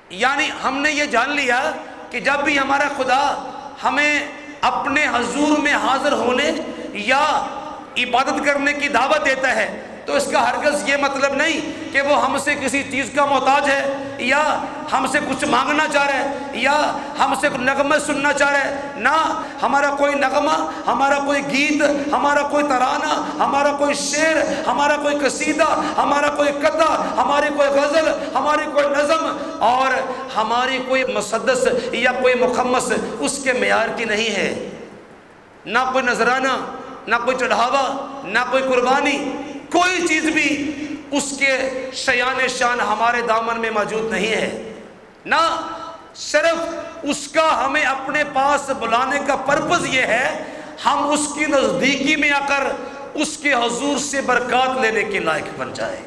یعنی ہم نے یہ جان لیا کہ جب بھی ہمارا خدا ہمیں اپنے حضور میں حاضر ہونے یا عبادت کرنے کی دعوت دیتا ہے تو اس کا ہرگز یہ مطلب نہیں کہ وہ ہم سے کسی چیز کا محتاج ہے یا ہم سے کچھ مانگنا چاہ رہا ہے یا ہم سے نغمہ سننا چاہ رہا ہے۔ نہ، ہمارا کوئی نغمہ، ہمارا کوئی گیت، ہمارا کوئی ترانہ، ہمارا کوئی شعر، ہمارا کوئی قصیدہ، ہمارا کوئی قطع، ہماری کوئی غزل، ہماری کوئی نظم اور ہماری کوئی مسدس یا کوئی مخمس اس کے معیار کی نہیں ہے۔ نہ کوئی نذرانہ، نہ کوئی چڑھاوا، نہ کوئی قربانی، کوئی چیز بھی اس کے شیان شان ہمارے دامن میں موجود نہیں ہے۔ نہ، صرف اس کا ہمیں اپنے پاس بلانے کا پرپس یہ ہے ہم اس کی نزدیکی میں آ کر اس کے حضور سے برکات لینے کے لائق بن جائے۔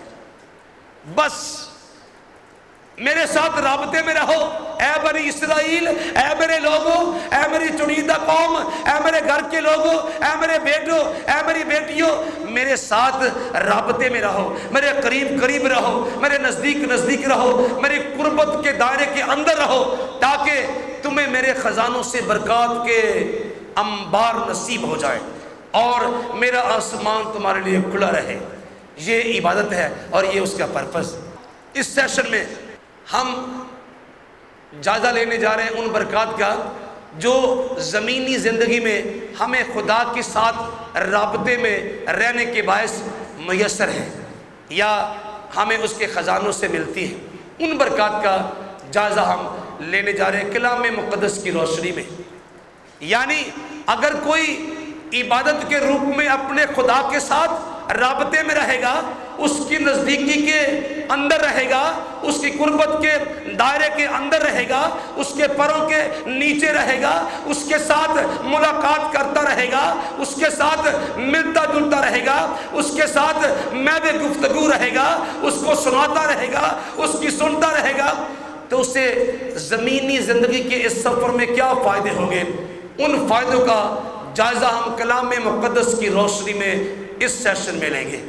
بس میرے ساتھ رابطے میں رہو اے بنی اسرائیل، اے میرے لوگوں، اے میری چنیدہ قوم، اے میرے گھر کے لوگوں، اے میرے بیٹوں، اے میری بیٹیوں، میرے ساتھ رابطے میں رہو، میرے قریب قریب رہو، میرے نزدیک نزدیک رہو، میری قربت کے دائرے کے اندر رہو، تاکہ تمہیں میرے خزانوں سے برکات کے انبار نصیب ہو جائے اور میرا آسمان تمہارے لیے کھلا رہے۔ یہ عبادت ہے اور یہ اس کا پرپس۔ اس سیشن میں ہم جائزہ لینے جا رہے ہیں ان برکات کا جو زمینی زندگی میں ہمیں خدا کے ساتھ رابطے میں رہنے کے باعث میسر ہے یا ہمیں اس کے خزانوں سے ملتی ہے۔ ان برکات کا جائزہ ہم لینے جا رہے ہیں کلام مقدس کی روشنی میں۔ یعنی اگر کوئی عبادت کے روپ میں اپنے خدا کے ساتھ رابطے میں رہے گا، اس کی نزدیکی کے اندر رہے گا، اس کی قربت کے دائرے کے اندر رہے گا، اس کے پروں کے نیچے رہے گا، اس کے ساتھ ملاقات کرتا رہے گا، اس کے ساتھ ملتا جلتا رہے گا، اس کے ساتھ میدے گفتگو رہے گا، اس کو سناتا رہے گا، اس کی سنتا رہے گا، تو اسے زمینی زندگی کے اس سفر میں کیا فائدے ہوں گے؟ ان فائدوں کا جائزہ ہم کلام مقدس کی روشنی میں اس سیشن میں لیں گے۔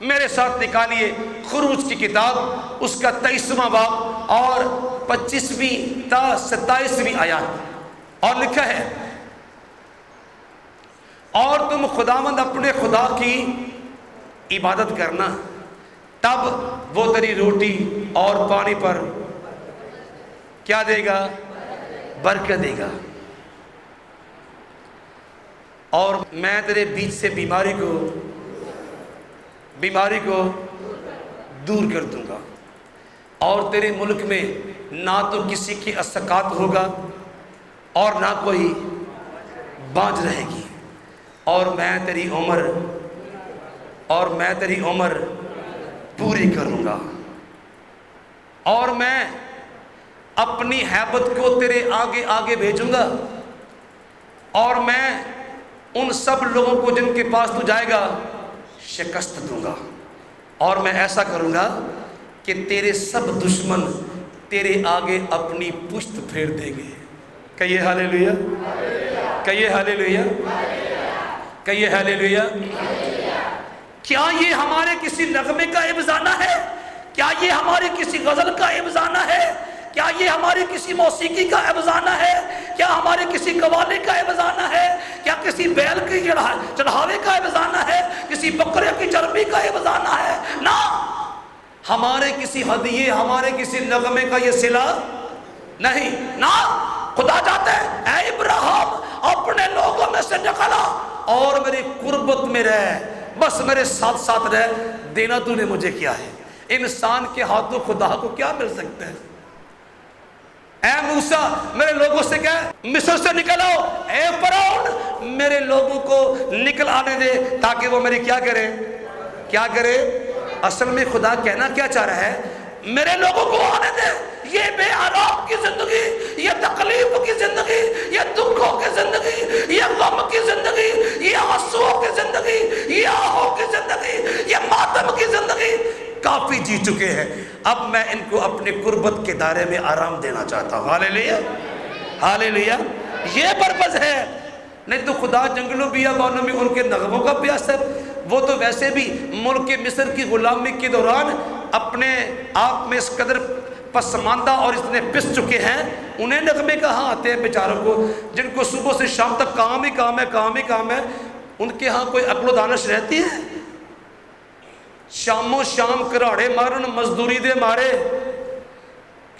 میرے ساتھ نکالیے خروج کی کتاب، اس کا 23واں باب اور 25ویں تا 27ویں آیات، اور لکھا ہے، اور تم خداوند اپنے خدا کی عبادت کرنا، تب وہ تیری روٹی اور پانی پر کیا دے گا؟ برکت دے گا، اور میں تیرے بیچ سے بیماری کو دور کر دوں گا، اور تیرے ملک میں نہ تو کسی کی اسقاط ہوگا اور نہ کوئی بانجھ رہے گی، اور میں تیری عمر پوری کروں گا، اور میں اپنی ہیبت کو تیرے آگے آگے بھیجوں گا، اور میں ان سب لوگوں کو جن کے پاس تو جائے گا شکست دوں گا، اور میں ایسا کروں گا کہ تیرے سب دشمن تیرے آگے اپنی پشت پھیر دیں گے۔ کہیے ہاللیلویا، کہیے ہاللیلویا، کہیے ہاللیلویا۔ کیا یہ ہمارے کسی نغمے کا افسانہ ہے؟ کیا یہ ہماری کسی غزل کا افسانہ ہے؟ کیا یہ ہماری کسی موسیقی کا افسانہ ہے؟ کیا ہمارے کسی قوالی کا افسانہ ہے؟ کیا کسی بیل کی چڑھاوے کا افسانہ ہے؟ کسی بکرے کی چربی کا افسانہ ہے؟ نہ، ہمارے کسی ہدیے، ہمارے کسی نغمے کا یہ صلہ نہیں۔ نہ، خدا چاہتا ہے اے ابراہیم اپنے لوگوں میں سے نکل آ اور میری قربت میں رہ، بس میرے ساتھ ساتھ رہ، دینا تو نے مجھے کیا ہے۔ انسان کے ہاتھوں خدا کو کیا مل سکتا ہے؟ اے موسیٰ میرے لوگوں سے کہہ مصر سے نکل آؤ، اے فرعون میرے لوگوں کو نکل آنے دے تاکہ وہ میری کیا کرے۔ اصل میں خدا کہنا کیا چاہ رہا ہے؟ میرے لوگوں کو آنے دے، یہ بے آرام کی زندگی، یہ تکلیف کی زندگی، یہ دکھوں کی زندگی، یہ غم کی زندگی، یہ آنسوؤں کی زندگی، یہ آہوں کی زندگی، یہ ماتم کی زندگی کافی جی چکے ہیں، اب میں ان کو اپنے قربت کے دائرے میں آرام دینا چاہتا ہوں۔ ہاللیلویا، ہاللیلویا۔ یہ پرپس ہے، نہیں تو خدا جنگلوں بیابانوں میں ان کے نغموں کا پیاس ہے۔ وہ تو ویسے بھی ملک مصر کی غلامی کے دوران اپنے آپ میں اس قدر پسماندہ اور اتنے پس چکے ہیں، انہیں نغمے کہاں آتے ہیں بیچاروں کو، جن کو صبح سے شام تک کام ہی کام ہے، کام ہی کام ہے، ان کے ہاں کوئی عقل و دانش رہتی ہے؟ شام و شام کراڑے مارن مزدوری دے مارے،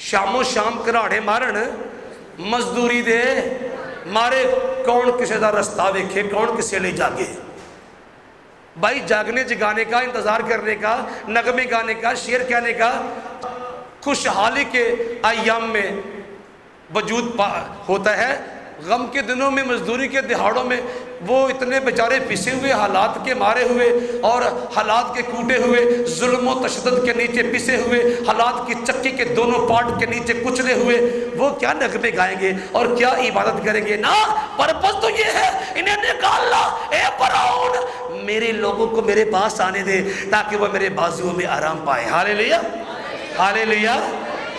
شام و شام کراڑے مارن مزدوری دے مارے، کون کسے دا رستہ ویکھے، کون کسے لے جاگے؟ بھائی جاگنے جگانے کا، انتظار کرنے کا، نغمے گانے کا، شعر کہنے کا خوشحالی کے ایام میں وجود ہوتا ہے، غم کے دنوں میں، مزدوری کے دہاڑوں میں وہ اتنے بیچارے پسے ہوئے، حالات کے مارے ہوئے اور حالات کے کوٹے ہوئے، ظلم و تشدد کے نیچے پسے ہوئے، حالات کی چکی کے دونوں پارٹ کے نیچے کچلے ہوئے، وہ کیا نغمے گائیں گے اور کیا عبادت کریں گے؟ نا، پرپس تو یہ ہے انہیں نکال لا، اے فرعون میرے لوگوں کو میرے پاس آنے دے تاکہ وہ میرے بازوؤں میں آرام پائے۔ ہاللیلویا، ہاللیلویا۔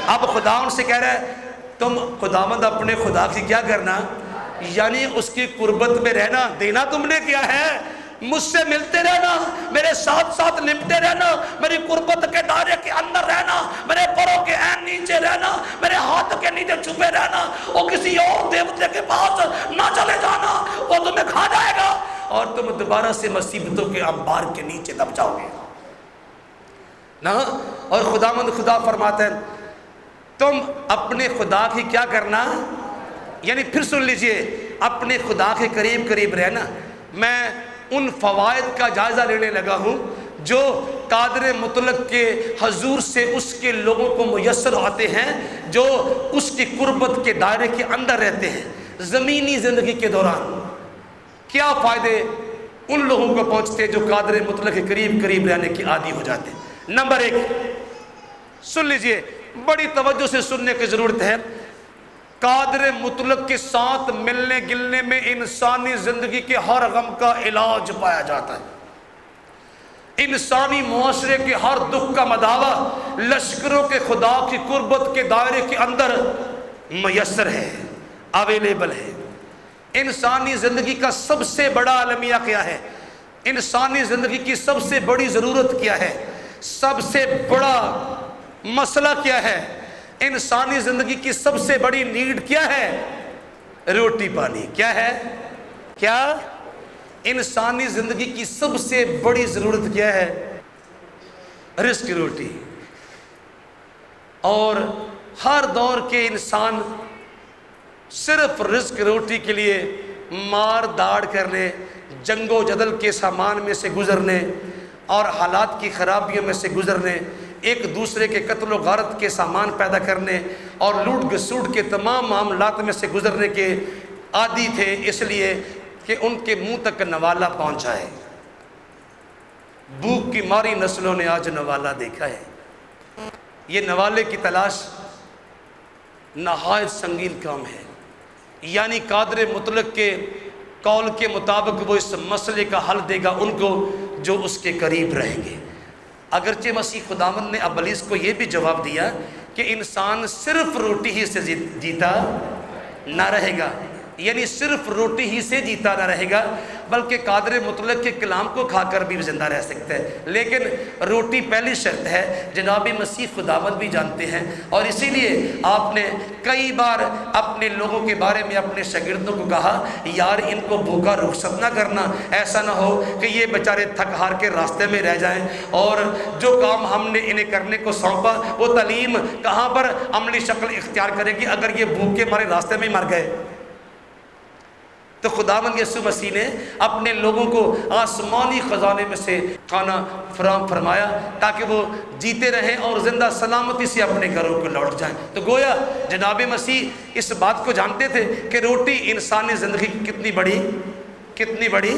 اب خدا ان سے کہہ رہا ہے تم خداوند اپنے خدا کی کیا کرنا، یعنی اس کی قربت میں رہنا، دینا تم نے کیا ہے، مجھ سے ملتے رہنا، میرے ساتھ ساتھ لپٹے رہنا، میری قربت کے دائرے کے اندر رہنا، میرے پروں کے عین نیچے رہنا، میرے ہاتھ کے نیچے چھپے رہنا، اور کسی اور دیوتے کے پاس نہ چلے جانا، وہ تمہیں کھا جائے گا اور تم دوبارہ سے مصیبتوں کے انبار کے نیچے دب جاؤ گے نا۔ اور خداوند خدا فرماتے ہیں تم اپنے خدا کی کیا کرنا، یعنی پھر سن لیجئے، اپنے خدا کے قریب قریب رہنا۔ میں ان فوائد کا جائزہ لینے لگا ہوں جو قادر مطلق کے حضور سے اس کے لوگوں کو میسر آتے ہیں جو اس کی قربت کے دائرے کے اندر رہتے ہیں زمینی زندگی کے دوران۔ کیا فائدے ان لوگوں کو پہنچتے جو قادر مطلق کے قریب قریب رہنے کی عادی ہو جاتے ہیں؟ نمبر 1 سن لیجئے، بڑی توجہ سے سننے کی ضرورت ہے۔ قادر مطلق کے ساتھ ملنے گلنے میں انسانی زندگی کے ہر غم کا علاج پایا جاتا ہے۔ انسانی معاشرے کے ہر دکھ کا مداوا لشکروں کے خدا کی قربت کے دائرے کے اندر میسر ہے، اویلیبل ہے۔ انسانی زندگی کا سب سے بڑا المیہ کیا ہے؟ انسانی زندگی کی سب سے بڑی ضرورت کیا ہے؟ سب سے بڑا مسئلہ کیا ہے؟ انسانی زندگی کی سب سے بڑی نیڈ کیا ہے؟ روٹی پانی۔ کیا ہے؟ کیا؟ انسانی زندگی کی سب سے بڑی ضرورت کیا ہے؟ رزق، روٹی۔ اور ہر دور کے انسان صرف رزق روٹی کے لیے مار داڑ کرنے، جنگ و جدل کے سامان میں سے گزرنے اور حالات کی خرابیوں میں سے گزرنے، ایک دوسرے کے قتل و غارت کے سامان پیدا کرنے اور لوٹ گسوٹ کے تمام معاملات میں سے گزرنے کے عادی تھے، اس لیے کہ ان کے منہ تک نوالا پہنچ جائے۔ بھوک کی ماری نسلوں نے آج نوالا دیکھا ہے۔ یہ نوالے کی تلاش نہایت سنگین کام ہے، یعنی قادر مطلق کے قول کے مطابق وہ اس مسئلے کا حل دے گا ان کو جو اس کے قریب رہیں گے۔ اگرچہ مسیح خداوند نے ابلیس کو یہ بھی جواب دیا کہ انسان صرف روٹی ہی سے جیتا نہ رہے گا، یعنی صرف روٹی ہی سے جیتا نہ رہے گا بلکہ قادر مطلق کے کلام کو کھا کر بھی زندہ رہ سکتا ہے، لیکن روٹی پہلی شرط ہے، جناب مسیح خداوند بھی جانتے ہیں۔ اور اسی لیے آپ نے کئی بار اپنے لوگوں کے بارے میں اپنے شاگردوں کو کہا یار ان کو بھوکا رخصت نہ کرنا، ایسا نہ ہو کہ یہ بیچارے تھک ہار کے راستے میں رہ جائیں اور جو کام ہم نے انہیں کرنے کو سونپا وہ تعلیم کہاں پر عملی شکل اختیار کرے گی اگر یہ بھوک کے مارے راستے میں مر گئے۔ تو خداوند یسوع مسیح نے اپنے لوگوں کو آسمانی خزانے میں سے کھانا فراہم فرمایا تاکہ وہ جیتے رہیں اور زندہ سلامتی سے اپنے گھروں کو لوٹ جائیں۔ تو گویا جناب مسیح اس بات کو جانتے تھے کہ روٹی انسانی زندگی کی کتنی بڑی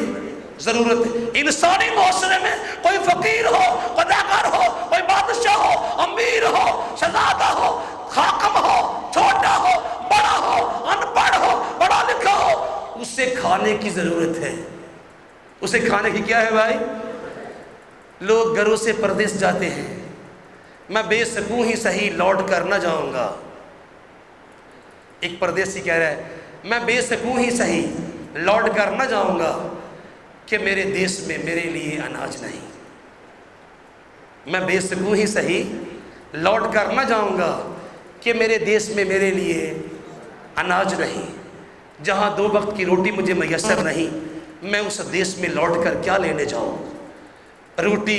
ضرورت ہے۔ انسانی معاشرے میں کوئی فقیر ہو، اداکار ہو، کوئی بادشاہ ہو، امیر ہو، شہزادہ ہو، حاکم ہو، چھوٹا ہو، بڑا ہو، ان پڑھ ہو، پڑھا لکھا ہو، اسے کھانے کی ضرورت ہے۔ اسے کھانے کی کیا ہے بھائی؟ لوگ گھروں سے پردیس جاتے ہیں، میں بے سکوں ہی صحیح لوٹ کر نہ جاؤں گا۔ ایک پردیسی کہہ رہا ہے میں بے سکوں ہی صحیح لوٹ کر نہ جاؤں گا کہ میرے دیس میں میرے لیے اناج نہیں۔ میں بے سکوں ہی صحیح لوٹ کر نہ جاؤں گا کہ میرے دیس میں میرے لیے اناج نہیں، جہاں 2 وقت کی روٹی مجھے میسر نہیں، میں اس دیس میں لوٹ کر کیا لینے جاؤں؟ روٹی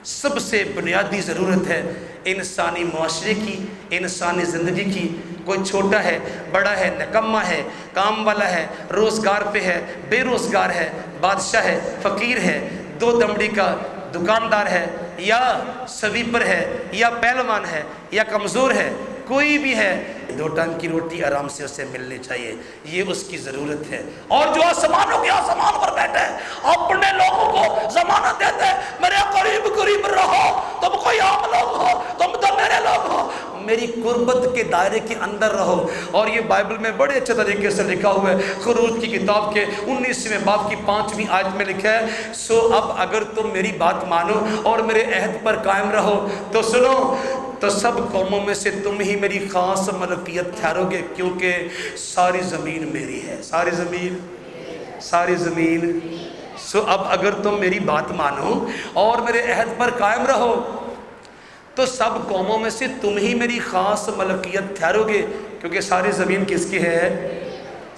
سب سے بنیادی ضرورت ہے انسانی معاشرے کی، انسانی زندگی کی۔ کوئی چھوٹا ہے، بڑا ہے، نکمہ ہے، کام والا ہے، روزگار پہ ہے، بے روزگار ہے، بادشاہ ہے، فقیر ہے، 2 دمڑی کا دکاندار ہے، یا سویپر ہے، یا پہلوان ہے، یا کمزور ہے، کوئی بھی ہے، 2 ٹائم کی روٹی آرام سے اسے ملنی چاہیے، یہ اس کی ضرورت ہے۔ اور جو آسمانوں کے آسمان پر بیٹھے ہیں، اپنے لوگوں کو ضمانت دیتے ہیں، میرے قریب قریب رہو، تم کوئی عام لوگ ہو، تم تو میرے لوگ ہو، میری قربت کے دائرے کے اندر رہو۔ اور یہ بائبل میں بڑے اچھے طریقے سے لکھا ہوا ہے، خروج کی کتاب کے 19ویں باب کی 5ویں آیت میں لکھا ہے، سو اب اگر تم میری بات مانو اور میرے عہد پر قائم رہو تو سنو، تو سب قوموں میں سے تم ہی میری خاص ملکیت ٹھہرو گے، کیونکہ ساری زمین میری ہے۔ ساری زمین سو اب اگر تم میری بات مانو اور میرے عہد پر قائم رہو تو سب قوموں میں سے تم ہی میری خاص ملکیت ٹھہرو گے، کیونکہ ساری زمین کس کی ہے؟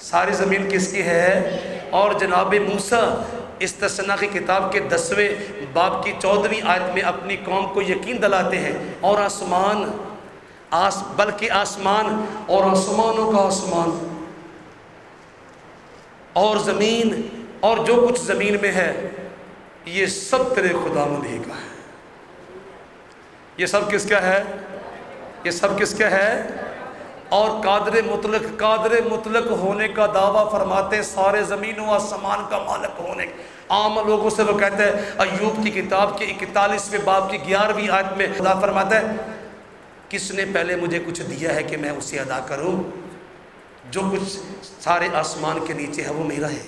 ساری زمین کس کی ہے؟ اور جناب موسیٰ استثنا کی کتاب کے 10ویں باب کی 14ویں آیت میں اپنی قوم کو یقین دلاتے ہیں، اور آسمان بلکہ آسمان اور آسمانوں کا آسمان اور زمین اور جو کچھ زمین میں ہے، یہ سب تیرے خداوند ہی کا ہے۔ یہ سب کس کا ہے؟ یہ سب کس کا ہے؟ اور قادر مطلق ہونے کا دعویٰ فرماتے ہیں، سارے زمین و آسمان کا مالک ہونے کا۔ عام لوگوں سے وہ کہتے ہیں، ایوب کی کتاب کے 41ویں باب کی 11ویں آیت میں خدا فرماتا ہے، کس نے پہلے مجھے کچھ دیا ہے کہ میں اسے ادا کروں؟ جو کچھ سارے آسمان کے نیچے ہے وہ میرا ہے۔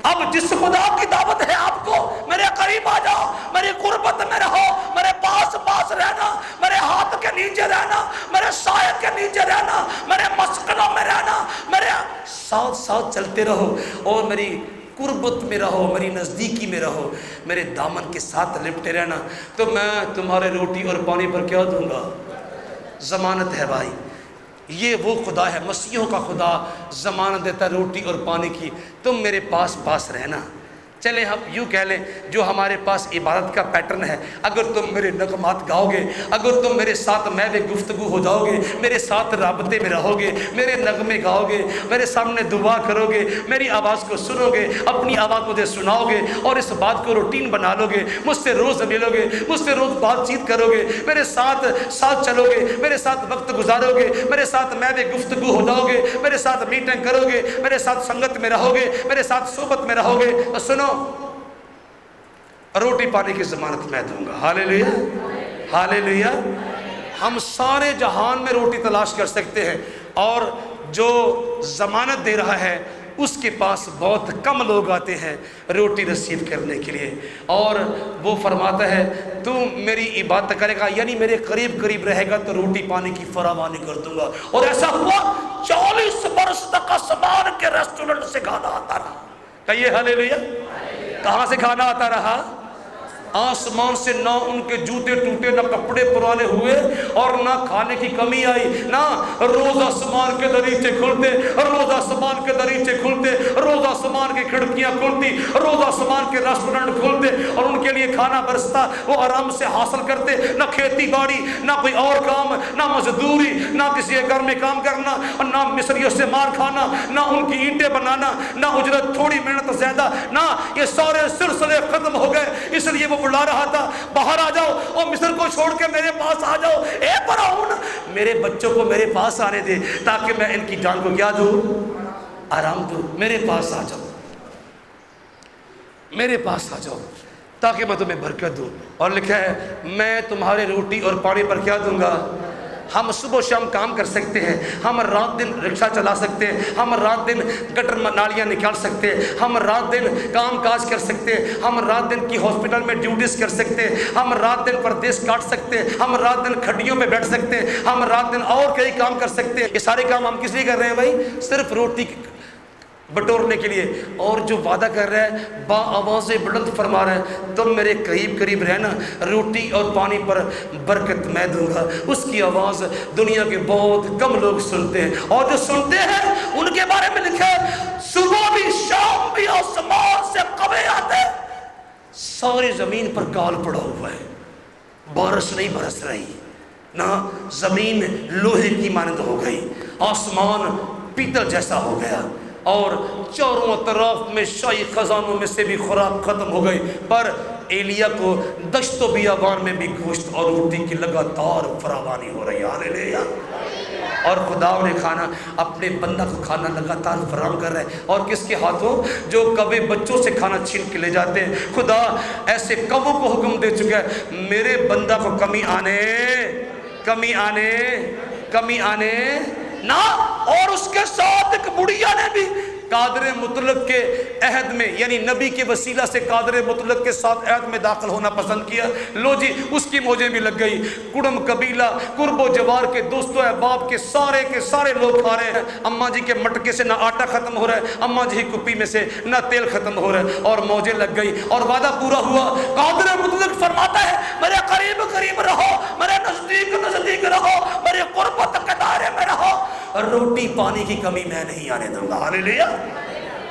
اب جس خدا کی دعوت ہے آپ کو، میرے قریب آ جاؤ، میری قربت میں رہو، میرے پاس رہنا، میرے ہاتھ کے نیچے رہنا، میرے سائے کے نیچے رہنا، میرے مسکنوں میں رہنا، میرے ساتھ چلتے رہو، اور میری قربت میں رہو، میری نزدیکی میں رہو، میرے دامن کے ساتھ لپٹے رہنا، تو میں تمہارے روٹی اور پانی پر کیا دوں گا؟ ضمانت ہے بھائی، یہ وہ خدا ہے، مسیحوں کا خدا ضمانت دیتا ہے روٹی اور پانی کی، تم میرے پاس رہنا۔ چلیں ہم یوں کہہ لیں، جو ہمارے پاس عبادت کا پیٹرن ہے، اگر تم میرے نغمات گاؤ گے، اگر تم میرے ساتھ محو گفتگو ہو جاؤ گے، میرے ساتھ رابطے میں رہو گے، میرے نغمے گاؤ گے، میرے سامنے دعا کرو گے، میری آواز کو سنو گے، اپنی آواز مجھے سناؤ گے، اور اس بات کو روٹین بنا لو گے، مجھ سے روز ملو گے، مجھ سے روز بات چیت کرو گے، میرے ساتھ چلو گے، میرے ساتھ وقت گزارو گے، میرے ساتھ محو گفتگو ہو جاؤ گے، میرے ساتھ میٹنگ کرو گے، میرے ساتھ سنگت میں رہو گے، میرے ساتھ صحبت میں رہو گے، تو سنو، روٹی پانی کی ضمانت میں دوں گا۔ ہاللیلویا، ہاللیلویا۔ ہم سارے جہان میں روٹی تلاش کر سکتے ہیں، اور جو ضمانت دے رہا ہے اس کے پاس بہت کم لوگ آتے ہیں روٹی رسیو کرنے کے لیے، اور وہ فرماتا ہے تو میری عبادت کرے گا، یعنی میرے قریب رہے گا تو روٹی پانی کی فراوانی کر دوں گا۔ اور ایسا ہوا 40 برس تک آسمان کے ریسٹورنٹ سے کھانا آتا رہا۔ کہیے ہاللیلویا۔ کہاں سے کھانا آتا رہا؟ آسمان سے۔ نہ ان کے جوتے ٹوٹے، نہ کپڑے پرانے ہوئے، اور نہ کھانے کی کمی آئی، نہ روز آسمان کے دریچے کھلتے، روز آسمان کے دریچے کھلتے، روز آسمان کی کھڑکیاں کھلتی، روز آسمان کے ریسٹورنٹ کھلتے، اور ان کے لیے کھانا برستا، وہ آرام سے حاصل کرتے، نہ کھیتی باڑی، نہ کوئی اور کام، نہ مزدوری، نہ کسی گھر میں کام کرنا، اور نہ مصریوں سے مار کھانا، نہ ان کی اینٹیں بنانا، نہ اجرت تھوڑی محنت زیادہ، نہ یہ سارے سلسلے ختم ہو گئے، اس لیے وہ بلا رہا تھا، باہر آ جاؤ اور مصر کو چھوڑ کے میرے پاس آ جاؤ، اے فرعون میرے بچوں کو میرے پاس آنے دے تاکہ میں ان کی جان کو کیا دوں؟ آرام دوں۔ میرے پاس آ جاؤ، میرے پاس آ جاؤ تاکہ میں تمہیں برکت دوں۔ اور لکھا ہے میں تمہارے روٹی اور پانی پر کیا دوں گا؟ ہم صبح و شام کام کر سکتے ہیں، ہم رات دن رکشہ چلا سکتے ہیں، ہم رات دن گٹر نالیاں نکال سکتے ہیں، ہم رات دن کام کاج کر سکتے ہیں، ہم رات دن کی ہاسپٹل میں ڈیوٹیز کر سکتے ہیں، ہم رات دن پردیس کاٹ سکتے ہیں، ہم رات دن کھڈیوں میں بیٹھ سکتے ہیں، ہم رات دن اور کئی کام کر سکتے ہیں۔ یہ سارے کام ہم کس لیے کر رہے ہیں بھائی؟ صرف روٹی بٹورنے کے لیے، اور جو وعدہ کر رہا ہے با آواز بلند فرما رہا ہے تم میرے قریب قریب رہنا، روٹی اور پانی پر برکت میں دوں گا، اس کی آواز دنیا کے بہت کم لوگ سنتے ہیں، اور جو سنتے ہیں ان کے بارے میں لکھا ہے صبح بھی شام بھی آسمان سے قوے آتے، ساری زمین پر کال پڑا ہوا ہے، بارش نہیں برس رہی، نہ زمین لوہے کی مانند ہو گئی، آسمان پیتل جیسا ہو گیا، اور چاروں طرف میں شاہی خزانوں میں سے بھی خوراک ختم ہو گئی، پر ایلیا کو دشت و بیابان میں بھی گوشت اور روٹی کی لگاتار فراوانی ہو رہی ہے، ہاللیلویہ۔ اور خدا نے کھانا اپنے بندہ کو کھانا لگاتار فراہم کر رہا ہے، اور کس کے ہاتھوں؟ جو کوے بچوں سے کھانا چھین کے لے جاتے ہیں۔ خدا ایسے کووں کو حکم دے چکا ہے میرے بندہ کو کمی آنے نہ، اور اس کے ساتھ ایک بڑھیا نے بھی قادر مطلق کے عہد میں، یعنی نبی کے وسیلہ سے قادر مطلق کے ساتھ عہد میں داخل ہونا پسند کیا، لو جی اس کی موجیں بھی لگ گئی، کڑم قبیلہ قرب و جوار کے دوست و احباب کے سارے لوگ کھا رہے ہیں، اماں جی کے مٹکے سے نہ آٹا ختم ہو رہا ہے، اماں جی کی کپی میں سے نہ تیل ختم ہو رہا ہے، اور موجیں لگ گئی، اور وعدہ پورا ہوا۔ قادر مطلق فرماتا ہے میرے قریب قریب رہو، میرے نزدیک نزدیک رہو، میرے قربت کے دائرے میں رہو، روٹی پانی کی کمی میں نہیں آنے دوں گا، ہاللیلویہ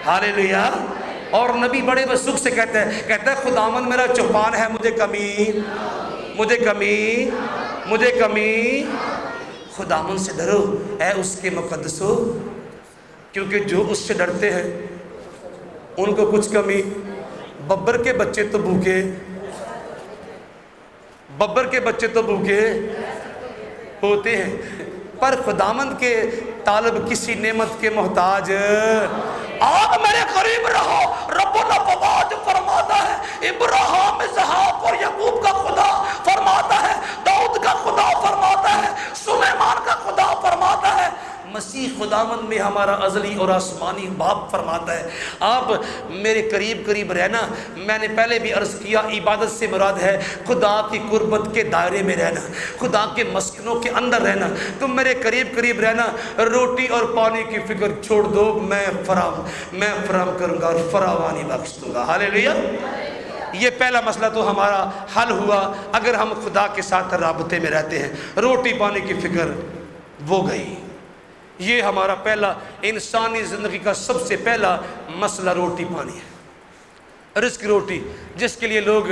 ہاللیلویہ۔ اور نبی بڑے وثوق سے کہتا ہے خداوند میرا چوپان ہے، مجھے کمی، خداوند سے ڈرو اے اس کے مقدسو، کیونکہ جو اس سے ڈرتے ہیں ان کو کچھ کمی، ببر کے بچے تو بھوکے ہوتے ہیں، پر خداوند کے طالب کسی نعمت کے محتاج، آپ میرے قریب رہو۔ رب الافواج فرماتا ہے ابراہیم اسحاق اور یعقوب کا خدا فرماتا ہے، داؤد کا خدا فرماتا ہے، سلیمان کا خدا فرماتا ہے، مسیح خداوند میں ہمارا ازلی اور آسمانی باپ فرماتا ہے آپ میرے قریب قریب رہنا۔ میں نے پہلے بھی عرض کیا عبادت سے مراد ہے خدا کی قربت کے دائرے میں رہنا، خدا کے مسکنوں کے اندر رہنا، تم میرے قریب قریب رہنا، روٹی اور پانی کی فکر چھوڑ دو، میں فراہم کروں گا اور فراوانی بخش دوں گا، ہاللیلویہ۔ یہ پہلا مسئلہ تو ہمارا حل ہوا اگر ہم خدا کے ساتھ رابطے میں رہتے ہیں، روٹی پانی کی فکر وہ گئی۔ یہ ہمارا پہلا انسانی زندگی کا سب سے پہلا مسئلہ روٹی پانی ہے، رزق روٹی، جس کے لیے لوگ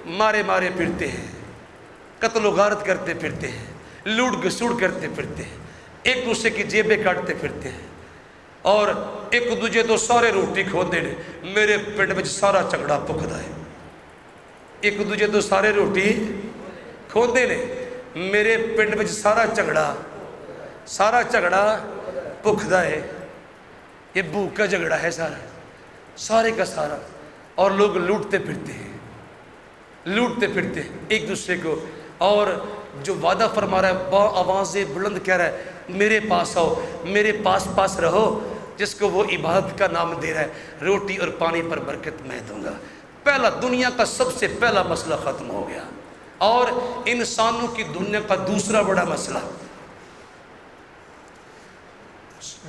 مارے پھرتے ہیں، قتل و غارت کرتے پھرتے ہیں، لوٹ گسوڑ کرتے پھرتے ہیں، ایک دوسرے کی جیبیں کاٹتے پھرتے ہیں، اور ایک دوجے تو سارے روٹی کھوندے نے، میرے پنڈ وچ سارا جھگڑا پکدا ہے، ایک دوجے تو سارے روٹی کھوندے نے، میرے پنڈ وچ سارا جھگڑا پکھدا ہے، یہ بھوک کا جھگڑا ہے سارے کا سارا، اور لوگ لوٹتے پھرتے ہیں ایک دوسرے کو، اور جو وعدہ فرما رہا ہے با آواز بلند کہہ رہا ہے میرے پاس آؤ، میرے پاس رہو، جس کو وہ عبادت کا نام دے رہا ہے، روٹی اور پانی پر برکت میں دوں گا۔ پہلا دنیا کا سب سے پہلا مسئلہ ختم ہو گیا، اور انسانوں کی دنیا کا دوسرا بڑا مسئلہ،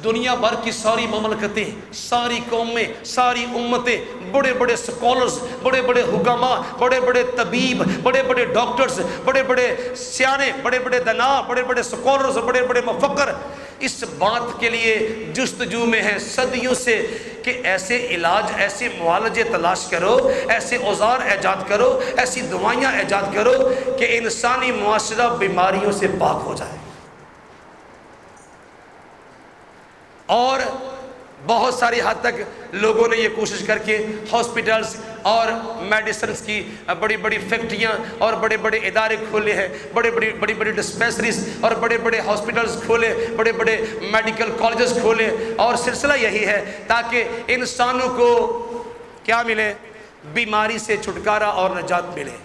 دنیا بھر کی ساری مملکتیں، ساری قومیں، ساری امتیں، بڑے بڑے سکولرز، بڑے بڑے حکماء، بڑے بڑے طبیب، بڑے بڑے ڈاکٹرز، بڑے بڑے سیانے، بڑے بڑے دنا، بڑے بڑے سکولرز، بڑے بڑے مفکر اس بات کے لیے جستجو میں ہیں صدیوں سے کہ ایسے علاج، ایسے معالجے تلاش کرو، ایسے اوزار ایجاد کرو، ایسی دوائیاں ایجاد کرو کہ انسانی معاشرہ بیماریوں سے پاک ہو جائے۔ اور بہت ساری حد تک لوگوں نے یہ کوشش کر کے ہاسپٹلز اور میڈیسنز کی بڑی بڑی فیکٹریاں اور بڑے بڑے ادارے کھولے ہیں، بڑی بڑی ڈسپینسریز اور بڑے بڑے ہاسپٹلز کھولے، بڑے بڑے میڈیکل کالجز کھولے، اور سلسلہ یہی ہے تاکہ انسانوں کو کیا ملے؟ بیماری سے چھٹکارا اور نجات ملے۔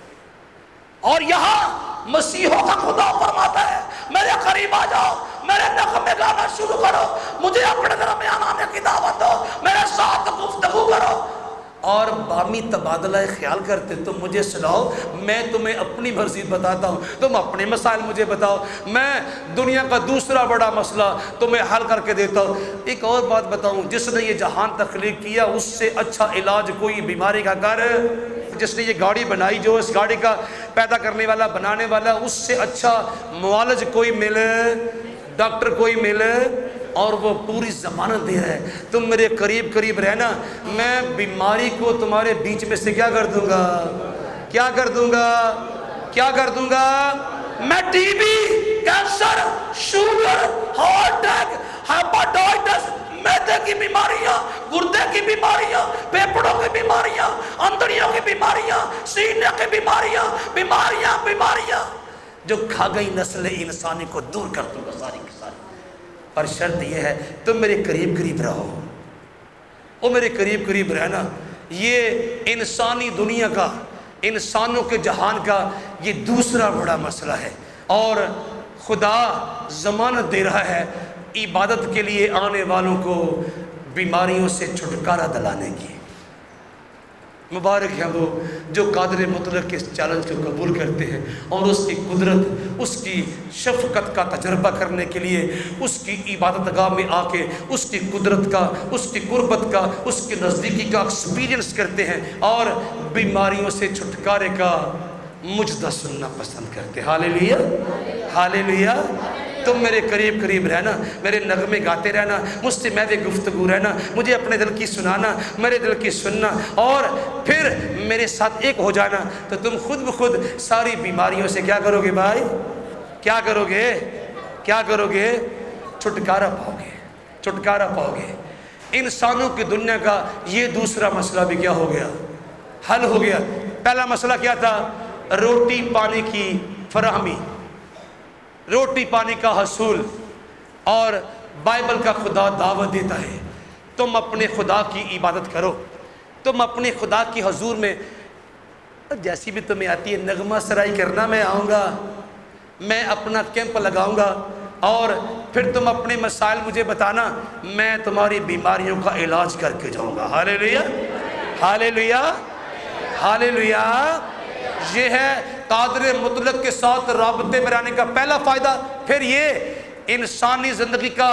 اور یہاں مسیحوں کا خدا فرماتا ہے میرے قریب آ جاؤ، میرے نغمے گانا شروع کرو، مجھے اپنے درمیان آنے کی دعوت دو، میرے ساتھ گفتگو کرو، اور بامی تبادلہ خیال کرتے، تم مجھے سناؤ، میں تمہیں اپنی مرضی بتاتا ہوں، تم اپنے مسائل مجھے بتاؤ، میں دنیا کا دوسرا بڑا مسئلہ تمہیں حل کر کے دیتا ہوں۔ ایک اور بات بتاؤں، جس نے یہ جہان تخلیق کیا اس سے اچھا علاج کوئی بیماری کا کر، جس نے یہ گاڑی بنائی، جو اس گاڑی کا پیدا کرنے والا بنانے والا، اس سے اچھا معالج کوئی ملے، ڈاکٹر کوئی ملے، اور وہ پوری ضمانت دے رہا ہے تم میرے قریب قریب رہنا، میں بیماری کو تمہارے بیچ میں سے کیا کر دوں گا، کیا کر دوں گا، کیا کر دوں گا، میں T B, cancer, sugar, heart attack, hepatitis, معدے کی بیماریاں، گردے کی بیماریاں، پھیپھڑوں کی بیماریاں، اندڑیوں کی بیماریاں، سینے کی بیماریاں، بیماریاں جو کھا گئی نسل انسانی کو دور کر دوں گا ساری کی ساری، پر شرط یہ ہے تم میرے قریب قریب رہو، وہ میرے قریب قریب رہنا۔ یہ انسانی دنیا کا، انسانوں کے جہان کا یہ دوسرا بڑا مسئلہ ہے، اور خدا ضمانت دے رہا ہے عبادت کے لیے آنے والوں کو بیماریوں سے چھٹکارا دلانے کی۔ مبارک ہیں وہ جو قادر مطلق کے اس چیلنج کو قبول کرتے ہیں اور اس کی قدرت، اس کی شفقت کا تجربہ کرنے کے لیے اس کی عبادت گاہ میں آ کے اس کی قدرت کا، اس کی قربت کا، اس کی نزدیکی کا ایکسپیرینس کرتے ہیں اور بیماریوں سے چھٹکارے کا مجدہ سننا پسند کرتے ہیں۔ ہاللیلویا، ہاللیلویا۔ تم میرے قریب قریب رہنا، میرے نغمے گاتے رہنا، مجھ سے میں گفتگو رہنا، مجھے اپنے دل کی سنانا، میرے دل کی سننا، اور پھر میرے ساتھ ایک ہو جانا، تو تم خود بخود ساری بیماریوں سے کیا کرو گے بھائی، کیا کرو گے، کیا کرو گے، چھٹکارا پاؤ گے، چھٹکارا پاؤ گے۔ انسانوں کی دنیا کا یہ دوسرا مسئلہ بھی کیا ہو گیا، حل ہو گیا۔ پہلا مسئلہ کیا تھا، روٹی پانی کی فراہمی، روٹی پانی کا حصول، اور بائبل کا خدا دعوت دیتا ہے تم اپنے خدا کی عبادت کرو، تم اپنے خدا کی حضور میں جیسی بھی تمہیں آتی ہے نغمہ سرائی کرنا، میں آؤں گا، میں اپنا کیمپ لگاؤں گا، اور پھر تم اپنے مسائل مجھے بتانا، میں تمہاری بیماریوں کا علاج کر کے جاؤں گا۔ ہاللیلویا، ہاللیلویا، ہاللیلویا۔ یہ ہے قادر مطلق کے ساتھ رابطے میں رہنے کا پہلا فائدہ۔ پھر یہ انسانی زندگی کا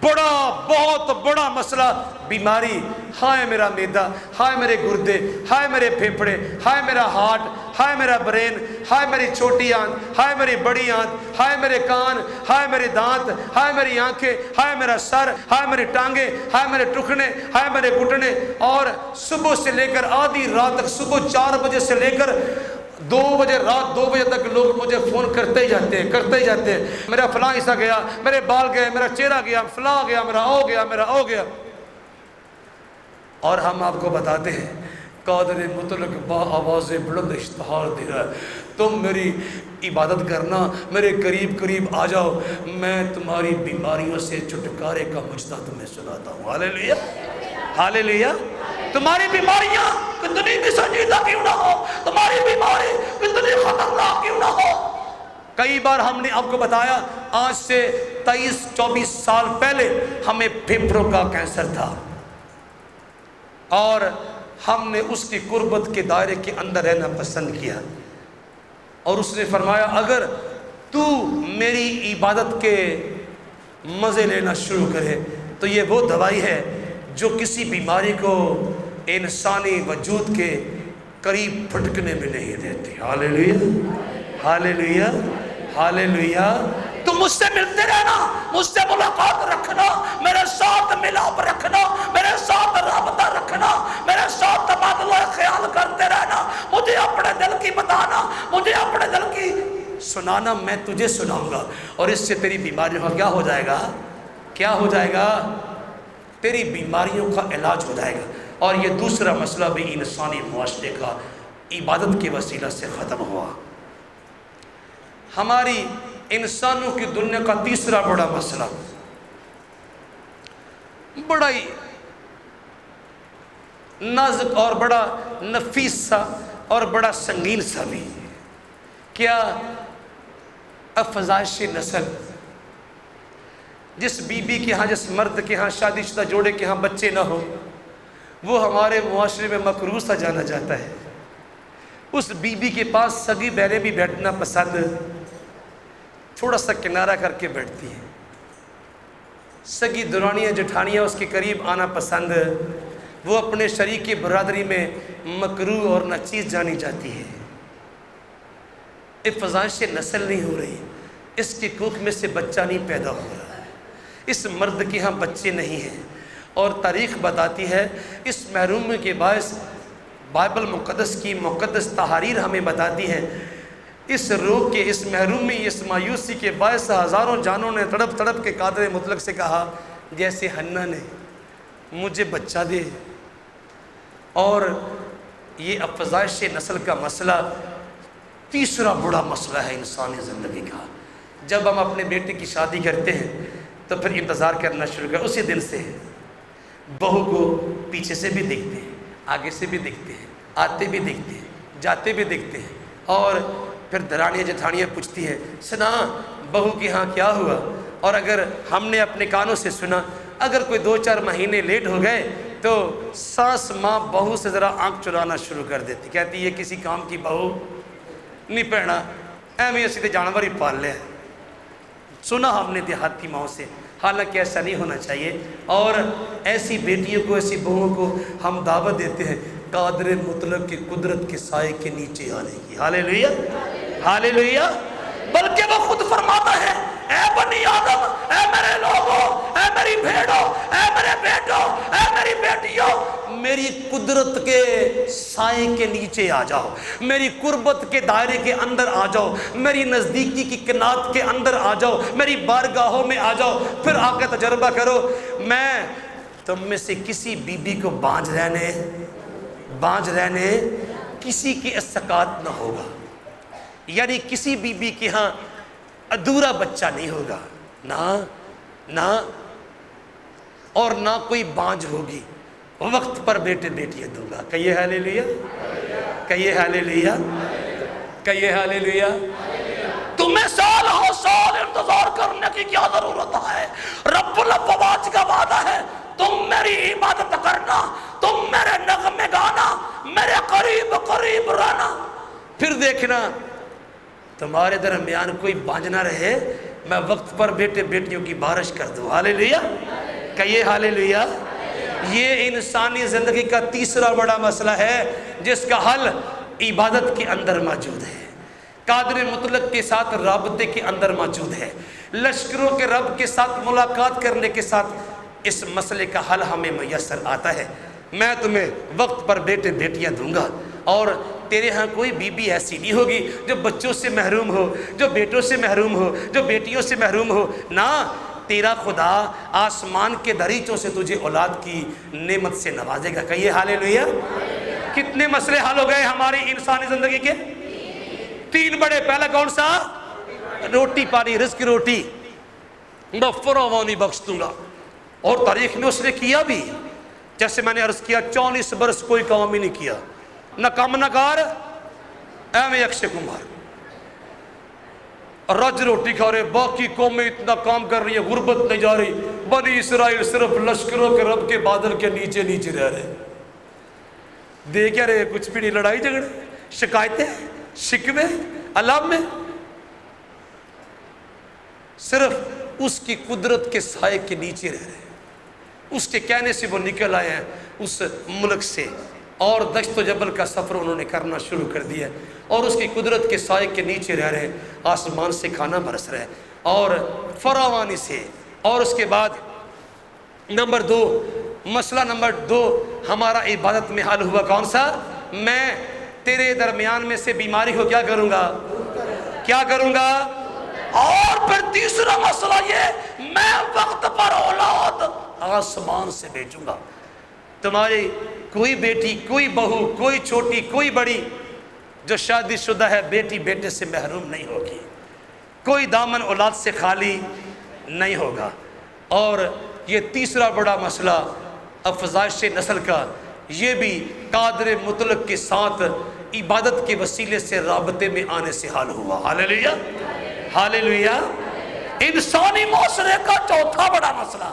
بہت بڑا مسئلہ بیماری، ہائے میرا معدہ، ہائے میرے گردے، ہائے میرے پھیپھڑے، ہائے میرا ہارٹ، ہائے میرا برین، ہائے میری چھوٹی آنکھ، ہائے میری بڑی آنکھ، ہائے میرے کان، ہائے میرے دانت، ہائے میری آنکھیں، ہائے میرا سر، ہائے میری ٹانگیں، ہائے میرے ٹخنے، ہائے میرے گھٹنے، اور صبح سے لے کر آدھی رات تک، صبح 4 بجے سے لے کر 2 بجے، رات 2 بجے تک لوگ مجھے فون کرتے ہی جاتے ہیں، کرتے ہی جاتے ہیں، میرا فلاں حصہ گیا، میرے بال گئے، میرا چہرہ گیا، فلاں گیا، میرا او گیا، میرا او گیا، اور ہم آپ کو بتاتے ہیں قادر مطلق با آواز بلند اشتہار دے رہا ہے تم میری عبادت کرنا، میرے قریب قریب آ جاؤ، میں تمہاری بیماریوں سے چھٹکارے کا مجدہ تمہیں سناتا ہوں۔ ہاللیلویا، ہاللیلویا۔ تمہاری بیماریاں کتنی بھی سنجیدہ کیوں نہ ہو، تمہاری بیماری کتنی خطرناک کیوں نہ ہو، کئی بار ہم نے آپ کو بتایا، آج سے 23-24 سال پہلے ہمیں پھیپھڑوں کا کینسر تھا، اور ہم نے اس کی قربت کے دائرے کے اندر رہنا پسند کیا، اور اس نے فرمایا اگر تو میری عبادت کے مزے لینا شروع کرے تو یہ وہ دوائی ہے جو کسی بیماری کو انسانی وجود کے قریب پھٹکنے میں نہیں دیتی۔ ہاللیلویا، ہاللیلویا، ہاللیلویا۔ تم مجھ سے ملتے رہنا، مجھ سے ملاقات رکھنا، میرے ساتھ ملاپ رکھنا، میرے ساتھ رابطہ رکھنا، میرے ساتھ تبادلہ خیال کرتے رہنا، مجھے اپنے دل کی بتانا، مجھے اپنے دل کی سنانا، میں تجھے سناؤں گا، اور اس سے تیری بیماریوں کا کیا ہو جائے گا، کیا ہو جائے گا، تیری بیماریوں کا علاج ہو جائے گا۔ اور یہ دوسرا مسئلہ بھی انسانی معاشرے کا عبادت کے وسیلہ سے ختم ہوا۔ ہماری انسانوں کی دنیا کا تیسرا بڑا مسئلہ، بڑا ہی نازک اور بڑا نفیس سا اور بڑا سنگین سا بھی، کیا افزائش نسل۔ جس بی بی کے ہاں، جس مرد کے ہاں، شادی شدہ جوڑے کے ہاں بچے نہ ہو، وہ ہمارے معاشرے میں مکروہ سا جانا جاتا ہے۔ اس بیوی کے پاس سگی بہنیں بھی بیٹھنا پسند، تھوڑا سا کنارہ کر کے بیٹھتی ہیں۔ سگی درانیاں جٹھانیاں اس کے قریب آنا پسند، وہ اپنے شریک برادری میں مکروہ اور ناچیز جانی جاتی ہے۔ افزائش نسل نہیں ہو رہی، اس کی کوکھ میں سے بچہ نہیں پیدا ہو رہا ہے، اس مرد کے ہاں بچے نہیں ہیں۔ اور تاریخ بتاتی ہے اس محرومی کے باعث، بائبل مقدس کی مقدس تحاریر ہمیں بتاتی ہے، اس روگ کے، اس محرومی، اس مایوسی کے باعث ہزاروں جانوں نے تڑپ تڑپ کے قادر مطلق سے کہا، جیسے حنا نے، مجھے بچہ دے۔ اور یہ افزائش نسل کا مسئلہ تیسرا بڑا مسئلہ ہے انسانی زندگی کا۔ جب ہم اپنے بیٹے کی شادی کرتے ہیں تو پھر انتظار کرنا شروع کر، اسی دن سے بہو کو پیچھے سے بھی دیکھتے ہیں، آگے سے بھی دیکھتے ہیں، آتے بھی دیکھتے ہیں، جاتے بھی دیکھتے ہیں، اور پھر درانیاں جٹھانیاں پوچھتی ہیں، سنا بہو کے ہاں کیا ہوا؟ اور اگر ہم نے اپنے کانوں سے سنا، اگر کوئی 2-4 مہینے لیٹ ہو گئے تو ساس ماں بہو سے ذرا آنکھ چرانا شروع کر دیتی، کہتی یہ کسی کام کی بہو نہیں پہنا، ایویں اسی تے جانور ہی پال لے۔ سنا ہم نے دیہاتی ماؤں سے، حالانکہ ایسا نہیں ہونا چاہیے۔ اور ایسی بیٹیوں کو، ایسی بہوؤں کو ہم دعوت دیتے ہیں قادر مطلق کی قدرت کے سائے کے نیچے آنے کی۔ ہاللیلویہ، ہاللیلویہ۔ بلکہ وہ خود فرماتا ہے، اے بنی آدم، اے میرے لوگوں، اے میری بھیڑوں، اے میرے بیٹوں، اے میری بیٹیوں، میری قدرت کے سائے کے نیچے آ جاؤ، میری قربت کے دائرے کے اندر آ جاؤ، میری نزدیکی کی کنات کے اندر آ جاؤ، میری بارگاہوں میں آ جاؤ۔ پھر آ کے تجربہ کرو، میں تم میں سے کسی بی بی کو بانجھ رہنے کسی کی اسقاط نہ ہوگا، یعنی کسی بی بی کے ہاں ادھورا بچہ نہیں ہوگا، نہ اور نہ کوئی بانجھ ہوگی، وقت پر بیٹے بیٹیاں دوں گا۔ کہیے ہاللیلویہ، کہیے ہاللیلویہ، کہیے ہاللیلویہ۔ تمہیں سال ہو سال انتظار کرنے کی کیا ضرورت ہے؟ رب الافواج کا وعدہ ہے، تم میری عبادت کرنا، تم میرے نغمے گانا، میرے قریب قریب رہنا، پھر دیکھنا تمہارے درمیان کوئی بانجھ نہ رہے، میں وقت پر بیٹے بیٹیوں کی بارش کر دوں۔ ہاللیلویہ، کہیے ہاللیلویہ۔ یہ انسانی زندگی کا تیسرا بڑا مسئلہ ہے جس کا حل عبادت کے اندر موجود ہے، قادر مطلق کے ساتھ رابطے کے اندر موجود ہے، لشکروں کے رب کے ساتھ ملاقات کرنے کے ساتھ اس مسئلے کا حل ہمیں میسر آتا ہے۔ میں تمہیں وقت پر بیٹے بیٹیاں دوں گا، اور تیرے ہاں کوئی بی بی ایسی نہیں ہوگی جو بچوں سے محروم ہو، جو بیٹوں سے محروم ہو، جو بیٹیوں سے محروم ہو، نہ تیرا خدا آسمان کے دریچوں سے تجھے اولاد کی نعمت سے نوازے گا۔ کہیے ہاللیلویہ۔ کتنے مسئلے حل ہو گئے ہماری انسانی زندگی کے؟ 3 بڑے۔ پہلا کون سا؟ روٹی پانی، رزق روٹی میں فراوانی بخش دوں گا، اور تاریخ میں اس نے کیا بھی، جیسے میں نے عرض کیا 44 برس کوئی کام ہی نہیں کیا، نہ کم نہ کار، ایویں اکشے کمار رج روٹی کھا رہے، باقی قومیں اتنا کام کر رہی ہیں، غربت نہیں جا رہی، بنی اسرائیل صرف لشکروں کے رب کے بادل کے نیچے نیچے رہ رہے، دے کیا رہے؟ کچھ بھی نہیں، لڑائی جھگڑے، شکایتیں، شکوے، علام میں، صرف اس کی قدرت کے سائے کے نیچے رہ رہے ہیں۔ اس کے کہنے سے وہ نکل آئے ہیں اس ملک سے، اور دشت و جبل کا سفر انہوں نے کرنا شروع کر دیا، اور اس کی قدرت کے سائے کے نیچے رہ رہے ہیں، آسمان سے کھانا برس رہا ہے اور فراوانی سے۔ اور اس کے بعد نمبر 2، مسئلہ نمبر 2 ہمارا عبادت میں حل ہوا، کون سا؟ میں تیرے درمیان میں سے بیماری کو کیا کروں گا؟ کیا کروں گا؟ اور پھر تیسرا مسئلہ یہ، میں وقت پر اولاد آسمان سے بھیجوں گا۔ تمہاری کوئی بیٹی، کوئی بہو، کوئی چھوٹی، کوئی بڑی جو شادی شدہ ہے، بیٹی بیٹے سے محروم نہیں ہوگی، کوئی دامن اولاد سے خالی نہیں ہوگا۔ اور یہ تیسرا بڑا مسئلہ افزائش نسل کا، یہ بھی قادر مطلق کے ساتھ عبادت کے وسیلے سے رابطے میں آنے سے حل ہوا۔ ہاللیلویہ، ہاللیلویہ۔ انسانی معاشرے کا چوتھا بڑا مسئلہ،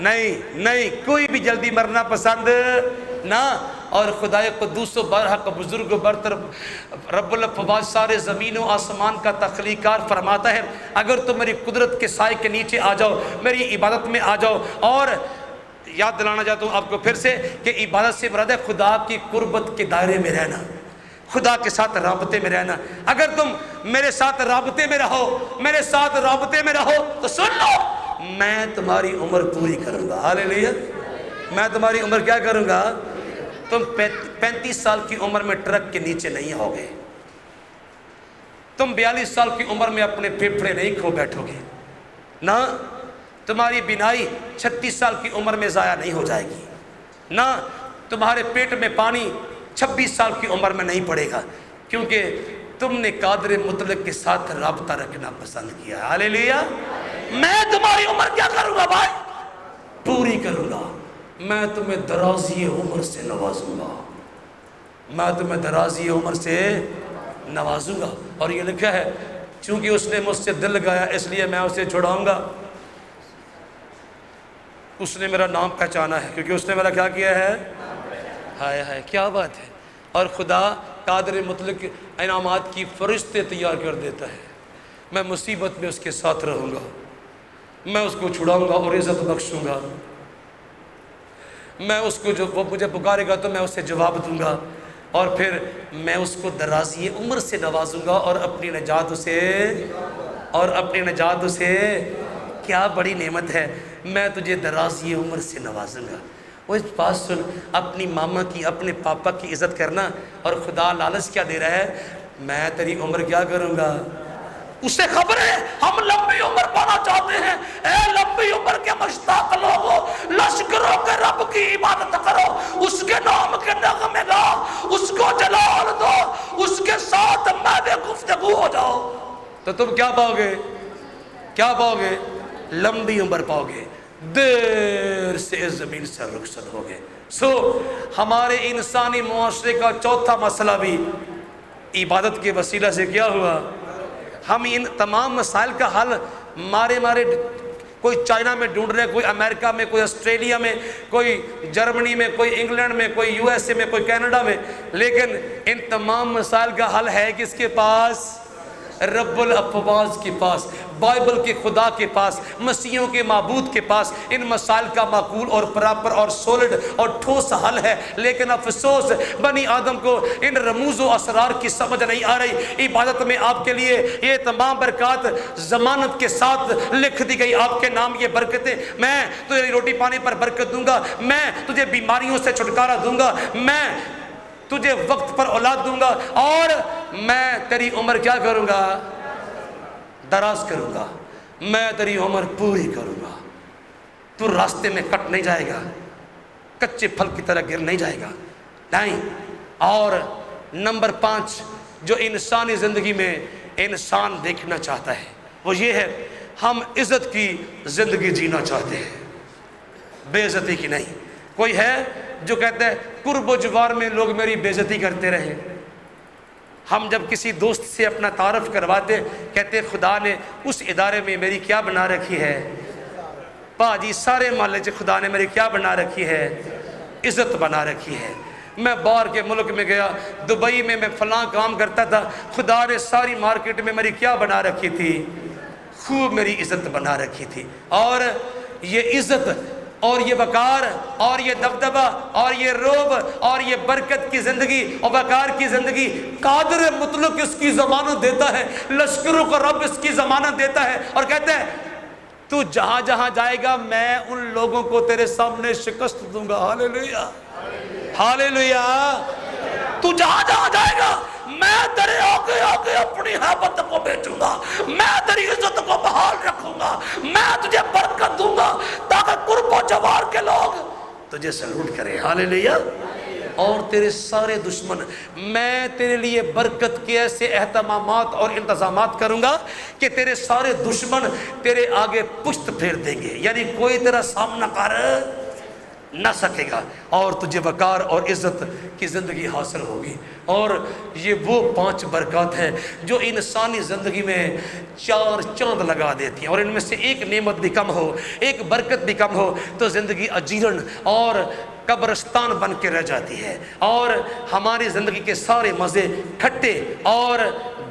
نہیں کوئی بھی جلدی مرنا پسند نہ. اور خدائے قدوس و برحق بزرگ و برتر رب الافواج سارے زمین و آسمان کا تخلیقار فرماتا ہے اگر تم میری قدرت کے سائے کے نیچے آ جاؤ، میری عبادت میں آ جاؤ. اور یاد دلانا چاہتا ہوں آپ کو پھر سے کہ عبادت سے مراد ہے خدا کی قربت کے دائرے میں رہنا، خدا کے ساتھ رابطے میں رہنا. اگر تم میرے ساتھ رابطے میں رہو، میرے ساتھ رابطے میں رہو تو سن لو، میں تمہاری عمر پوری کروں گا. ہاللیلویا. میں تمہاری عمر کیا کروں گا؟ تم 35 سال کی عمر میں ٹرک کے نیچے نہیں ہوگے، تم 42 سال کی عمر میں اپنے پھیپھڑے نہیں کھو بیٹھو گے نہ، تمہاری بینائی 36 سال کی عمر میں ضائع نہیں ہو جائے گی نہ، تمہارے پیٹ میں پانی 26 سال کی عمر میں نہیں پڑے گا، کیونکہ تم نے قادر مطلق کے ساتھ رابطہ رکھنا پسند کیا. ہاللیلویا. میں تمہاری عمر کیا کروں گا بھائی؟ پوری کروں گا. میں تمہیں درازی عمر سے نوازوں گا، میں تمہیں درازی عمر سے نوازوں گا. اور یہ لکھا ہے چونکہ اس نے مجھ سے دل لگایا اس لیے میں اسے چھڑاؤں گا. اس نے میرا نام پہچانا ہے کیونکہ اس نے میرا کیا کیا ہے؟ ہائے ہائے کیا بات ہے. اور خدا قادر مطلق انعامات کی فرشتے تیار کر دیتا ہے. میں مصیبت میں اس کے ساتھ رہوں گا، میں اس کو چھڑاؤں گا اور عزت بخشوں گا. میں اس کو جو وہ مجھے پکارے گا تو میں اسے جواب دوں گا، اور پھر میں اس کو درازی عمر سے نوازوں گا اور اپنی نجات اسے کیا بڑی نعمت ہے. میں تجھے درازی عمر سے نوازوں گا. وہ اس بات سن، اپنی ماما کی اپنے پاپا کی عزت کرنا. اور خدا لالچ کیا دے رہا ہے؟ میں تیری عمر کیا کروں گا. اسے خبر ہے ہم لمبی عمر پانا چاہتے ہیں. اے لمبی عمر کے مشتاق لوگوں، لشکروں کے رب کی عبادت کرو، اس کے نام کے نغمے گاؤ، اس کو جلال دو، اس کے ساتھ میں گفتگو ہو جاؤ تو تم کیا پاؤ گے؟ کیا پاؤ گے؟ لمبی عمر پاؤ گے، دیر سے اس زمین سے رخصت ہوگے. ہمارے انسانی معاشرے کا چوتھا مسئلہ بھی عبادت کے وسیلہ سے کیا ہوا؟ ہم ان تمام مسائل کا حل مارے کوئی چائنا میں ڈھونڈ رہے، کوئی امریکہ میں، کوئی آسٹریلیا میں، کوئی جرمنی میں، کوئی انگلینڈ میں، کوئی USA میں، کوئی کینیڈا میں. لیکن ان تمام مسائل کا حل ہے کس کے پاس؟ رب الافواج کے پاس، بائبل کے خدا کے پاس، مسیحوں کے معبود کے پاس. ان مسائل کا معقول اور پراپر اور سولڈ اور ٹھوس حل ہے. لیکن افسوس بنی آدم کو ان رموز و اسرار کی سمجھ نہیں آ رہی. عبادت میں آپ کے لیے یہ تمام برکات ضمانت کے ساتھ لکھ دی گئی. آپ کے نام یہ برکتیں، میں تجھے روٹی پانی پر برکت دوں گا، میں تجھے بیماریوں سے چھٹکارا دوں گا، میں تجھے وقت پر اولاد دوں گا، اور میں تیری عمر کیا کروں گا؟ دراز کروں گا. میں تیری عمر پوری کروں گا. تو راستے میں کٹ نہیں جائے گا، کچے پھل کی طرح گر نہیں جائے گا. نہیں. اور نمبر 5 جو انسانی زندگی میں انسان دیکھنا چاہتا ہے وہ یہ ہے، ہم عزت کی زندگی جینا چاہتے ہیں، بے عزتی کی نہیں. کوئی ہے جو کہتا ہے قرب و جوار میں لوگ میری بے عزتی کرتے رہے. ہم جب کسی دوست سے اپنا تعارف کرواتے کہتے خدا نے اس ادارے میں میری کیا بنا رکھی ہے؟ جی سارے محلے سے خدا نے میری کیا بنا رکھی ہے؟ عزت بنا رکھی ہے. میں باہر کے ملک میں گیا، دبئی میں فلاں کام کرتا تھا، خدا نے ساری مارکیٹ میں میری کیا بنا رکھی تھی؟ خوب میری عزت بنا رکھی تھی. اور یہ عزت اور یہ وقار اور یہ دبدبہ اور یہ روب اور یہ برکت کی زندگی اور وقار کی زندگی قادر مطلق اس کی ضمانت دیتا ہے. لشکروں کا رب اس کی ضمانت دیتا ہے اور کہتا ہے تو جہاں جہاں جائے گا میں ان لوگوں کو تیرے سامنے شکست دوں گا. ہاللیلویا ہاللیلویا. تو جہاں جہاں جائے گا میں تیرے آگے آگے اپنی ہیبت کو بیچوں گا، میں تیری عزت کو بحال رکھوں گا، میں تجھے برکت دوں گا تاکہ قرب و جوار کے لوگ تجھے سلوٹ کریں. ہاللیلویا. اور تیرے سارے دشمن، میں تیرے لیے برکت کے ایسے اہتمامات اور انتظامات کروں گا کہ تیرے سارے دشمن تیرے آگے پشت پھیر دیں گے. یعنی کوئی تیرا سامنا کر نہ سکے گا، اور تجھے وقار اور عزت کی زندگی حاصل ہوگی۔ اور یہ وہ 5 برکات ہیں جو انسانی زندگی میں 4 چاند لگا دیتی ہیں، اور ان میں سے ایک نعمت بھی کم ہو، ایک برکت بھی کم ہو تو زندگی اجیرن اور قبرستان بن کے رہ جاتی ہے، اور ہماری زندگی کے سارے مزے کھٹے اور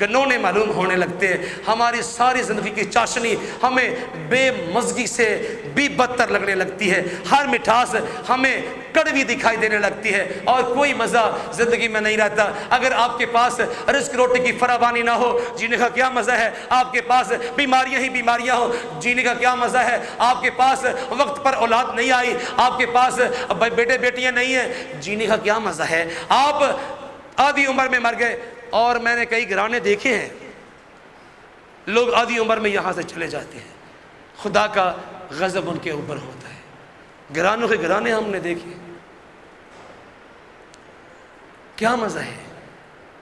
گنونے معلوم ہونے لگتے ہیں۔ ہماری ساری زندگی کی چاشنی ہمیں بے مزگی سے بھی بدتر لگنے لگتی ہے، ہر مٹھاس ہمیں کڑوی دکھائی دینے لگتی ہے، اور کوئی مزہ زندگی میں نہیں رہتا۔ اگر آپ کے پاس رزق روٹی کی فراوانی نہ ہو، جینے کا کیا مزہ ہے؟ آپ کے پاس بیماریاں ہی بیماریاں ہو، جینے کا کیا مزہ ہے؟ آپ کے پاس وقت پر اولاد نہیں آئی، آپ کے پاس بیٹے بیٹیاں نہیں ہیں، جینے کا کیا مزہ ہے؟ آپ آدھی عمر میں مر گئے، اور میں نے کئی گھرانے دیکھے ہیں، لوگ آدھی عمر میں یہاں سے چلے جاتے ہیں، خدا کا غضب ان کے اوپر ہوتا ہے۔ گھرانوں کے گھرانے ہم نے دیکھے، کیا مزہ ہے؟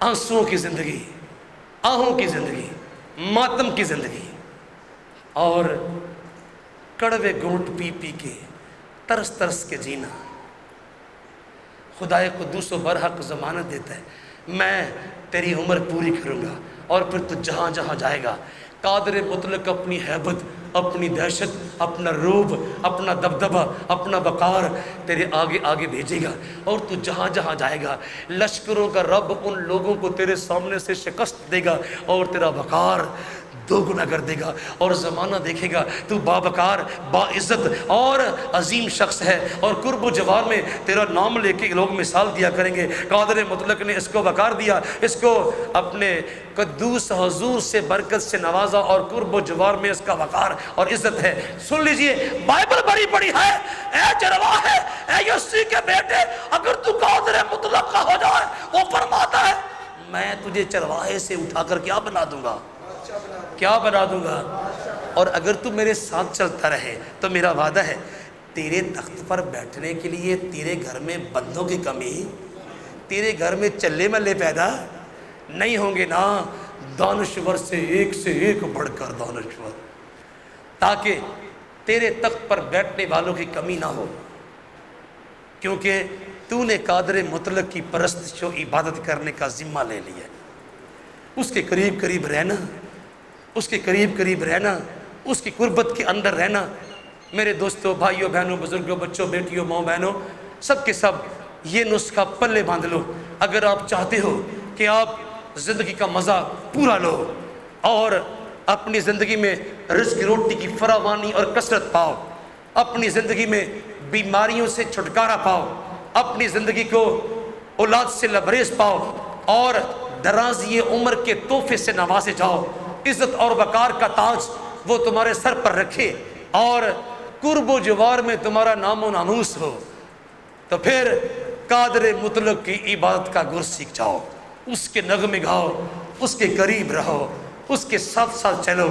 آنسوؤں کی زندگی، آہوں کی زندگی، ماتم کی زندگی، اور کڑوے گھونٹ پی پی کے ترس ترس کے جینا۔ خدا قدوس و برحق ضمانت دیتا ہے، میں تیری عمر پوری کروں گا، اور پھر تو جہاں جہاں جائے گا قادر مطلق اپنی ہیبت، اپنی دہشت، اپنا روب، اپنا دبدبہ، اپنا وقار تیرے آگے آگے بھیجے گا، اور تو جہاں جہاں جائے گا لشکروں کا رب ان لوگوں کو تیرے سامنے سے شکست دے گا، اور تیرا وقار دو گنا کر دے گا، اور زمانہ دیکھے گا تو باوقار، باعزت اور عظیم شخص ہے، اور قرب و جوار میں تیرا نام لے کے لوگ مثال دیا کریں گے۔ قادر مطلق نے اس کو وقار دیا، اس کو اپنے قدوس حضور سے برکت سے نوازا، اور قرب و جوار میں اس کا وقار اور عزت ہے۔ سن لیجئے، بائبل بڑی بڑی ہے، اے چرواہے، اے یسی کے بیٹے، اگر تو قادر مطلق کا ہو جائے، وہ فرماتا ہے میں تجھے چرواہے سے اٹھا کر کیا بنا دوں گا، کیا بنا دوں گا، اور اگر تو میرے ساتھ چلتا رہے تو میرا وعدہ ہے تیرے تخت پر بیٹھنے کے لیے تیرے گھر میں بندوں کی کمی، تیرے گھر میں چلے ملے پیدا نہیں ہوں گے نا، دانشور سے ایک بڑھ کر دانشور، تاکہ تیرے تخت پر بیٹھنے والوں کی کمی نہ ہو، کیونکہ تو نے قادر مطلق کی پرستش و عبادت کرنے کا ذمہ لے لیا، اس کے قریب قریب رہنا، اس کے قریب قریب رہنا، اس کی قربت کے اندر رہنا۔ میرے دوستوں، بھائیوں، بہنوں، بزرگوں، بچوں، بیٹیوں، ماں بہنوں، سب کے سب یہ نسخہ پلے باندھ لو۔ اگر آپ چاہتے ہو کہ آپ زندگی کا مزہ پورا لو اور اپنی زندگی میں رزق روٹی کی فراوانی اور کثرت پاؤ، اپنی زندگی میں بیماریوں سے چھٹکارا پاؤ، اپنی زندگی کو اولاد سے لبریز پاؤ، اور درازی عمر کے تحفے سے نوازے جاؤ، عزت اور وقار کا تاج وہ تمہارے سر پر رکھے، اور قرب و جوار میں تمہارا نام و ناموس ہو، تو پھر قادر مطلق کی عبادت کا گر سیکھ جاؤ، اس کے نغمے گاؤ، اس کے قریب رہو، اس کے ساتھ ساتھ چلو،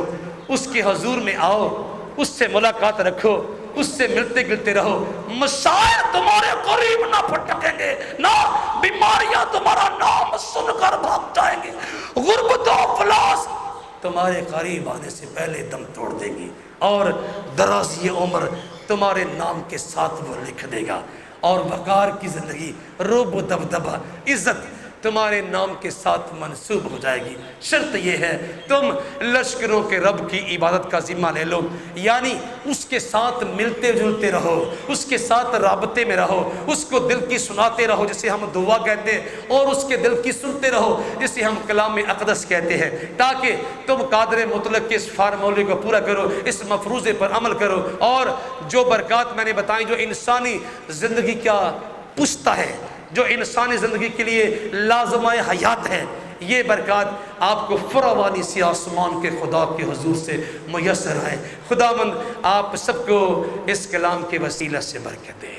اس کے حضور میں آؤ، اس سے ملاقات رکھو، اس سے ملتے گلتے رہو۔ مسائل تمہارے قریب نہ پھٹکیں گے، نہ بیماریاں تمہارا نام سن کر بھاگ جائیں گے، غربت و افلاس تمہارے قریب آنے سے پہلے دم توڑ دیں گی، اور درازی عمر تمہارے نام کے ساتھ وہ لکھ دے گا، اور وقار کی زندگی، روب و دبدبہ، عزت تمہارے نام کے ساتھ منسوب ہو جائے گی۔ شرط یہ ہے تم لشکروں کے رب کی عبادت کا ذمہ لے لو، یعنی اس کے ساتھ ملتے جلتے رہو، اس کے ساتھ رابطے میں رہو، اس کو دل کی سناتے رہو جسے ہم دعا کہتے ہیں، اور اس کے دل کی سنتے رہو جسے ہم کلام اقدس کہتے ہیں، تاکہ تم قادر مطلق کے اس فارمولے کو پورا کرو، اس مفروضے پر عمل کرو، اور جو برکات میں نے بتائیں جو انسانی زندگی کا پشتہ ہے، جو انسانی زندگی کے لیے لازمہ حیات ہے، یہ برکات آپ کو فراوانی سی آسمان کے خدا کے حضور سے میسر ہے۔ خداوند آپ سب کو اس کلام کے وسیلہ سے برکت دے۔